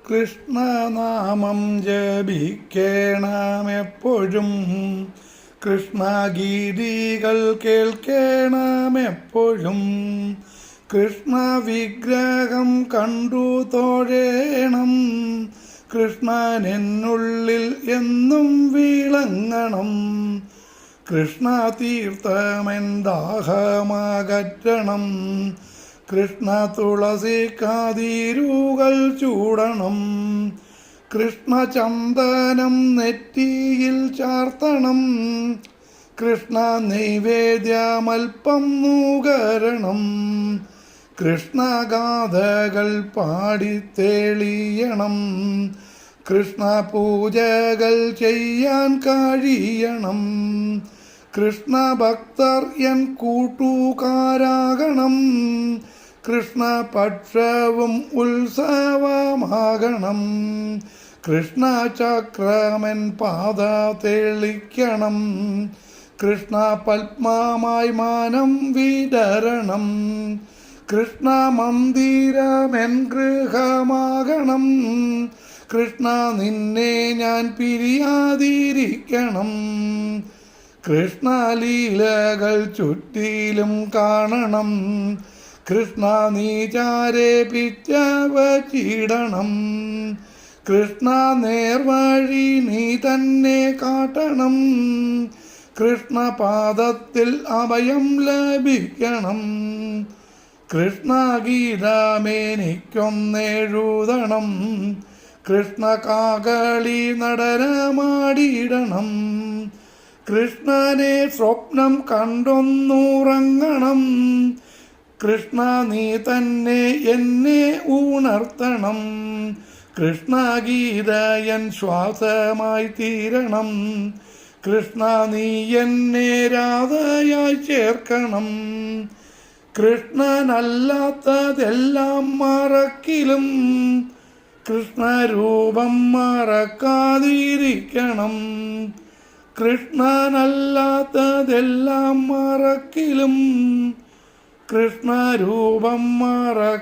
കൃഷ്ണനാമം ജപിക്കേണമെപ്പോഴും, കൃഷ്ണഗീതികൾ കേൾക്കണമെപ്പോഴും, കൃഷ്ണ വിഗ്രഹം കണ്ടു തൊഴേണം, കൃഷ്ണനെന്നുള്ളിൽ എന്നും വിളങ്ങണം, കൃഷ്ണ തീർത്ഥമെൻ ദാഹമകറ്റണം, കൃഷ്ണ തുളസി കാതിരുകൾ ചൂടണം, കൃഷ്ണ ചന്ദനം നെറ്റിയിൽ ചാർത്തണം, കൃഷ്ണ നൈവേദ്യമൽപ്പം നുകരണം, കൃഷ്ണഗാഥകൾ പാടിത്തേളിയണം, കൃഷ്ണ പൂജകൾ ചെയ്യാൻ കഴിയണം, കൃഷ്ണ ഭക്തർ എൻ കൂട്ടുകാരാകണം, കൃഷ്ണ പക്ഷവും ഉത്സവമാകണം, കൃഷ്ണ ചക്രമൻ പാത തെളിക്കണം, കൃഷ്ണ പത്മമായി മാനം വിതരണം, കൃഷ്ണ മന്ദിരമെൻ ഗൃഹമാകണം, കൃഷ്ണ നിന്നെ ഞാൻ പിരിയാതിരിക്കണം, കൃഷ്ണലീലകൾ ചുറ്റിലും കാണണം, കൃഷ്ണ നീചാരെ പിച്ചവച്ചിടണം, കൃഷ്ണ നേർവഴി നീ തന്നെ കാട്ടണം, കൃഷ്ണപാദത്തിൽ അഭയം ലഭിക്കണം, കൃഷ്ണഗീതമെനിക്കൊന്നെഴുതണം, കൃഷ്ണ കാകളി നടനമാടിയിടണം, കൃഷ്ണനെ സ്വപ്നം കണ്ടൊന്നുറങ്ങണം, കൃഷ്ണ നീ തന്നെ എന്നെ ഉണർത്തണം, കൃഷ്ണഗീതയൻ ശ്വാസമായി തീരണം, കൃഷ്ണ നീ എന്നെ രാധയായി ചേർക്കണം, കൃഷ്ണനല്ലാത്തതെല്ലാം മറക്കിലും കൃഷ്ണരൂപം മറക്കാതിരിക്കണം, കൃഷ്ണനല്ലാത്തതെല്ലാം മറക്കിലും കൃഷ്ണരൂപം മറക്കാതിരിക്കണം.